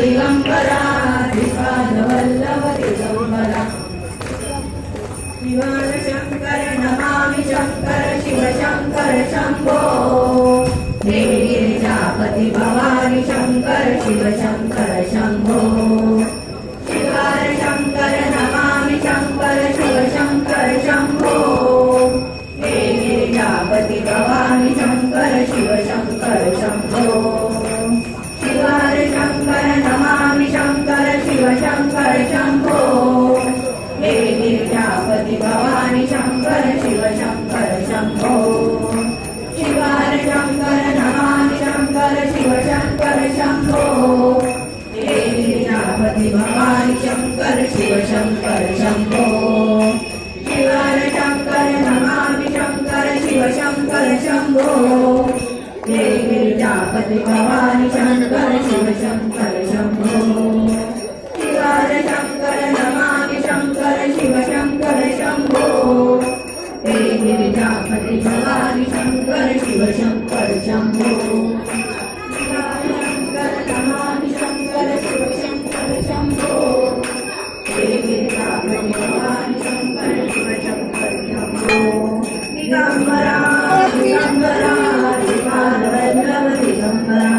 Digambara Shripadvallabh Digambara Shivar Shankar Namami Shankar Shiv Shankar Shambho Devi Girijapati Bhavani Shankar Shiv Shankar Shambho Shivar Shankar Namami Shankar Shiv Shankar Shambho Devi Girijapati Bhavani Shankar Shiv Shankar Shambho Shivar Shankar Namami Shankar Shiv Shankar Shambho Devi Girijapati Bhavani Shankar Shiv Shankar Shambho Shivar Shankar Namami Shankar Shiv Shankar Shambho Devi Girijapati Bhavani Shankar Shiv Shankar Shambho Shivar Shankar Namami Shankar Shiv Shankar Shambho Devi Girijapati Bhavani Shankar Shiv Shankar Shambho Shivar Shankar Namami Shankar Shiv Shankar Shambho Devi Girijapati Bhavani Shankar Shiv Shankar Shambho Shivar Shankar Namami Shankar Shiv Shankar Shambho Devi Girijapati Bhavani Shankar Shiv Shankar Shambho Digambara Digambara Shripadvallabh Digambara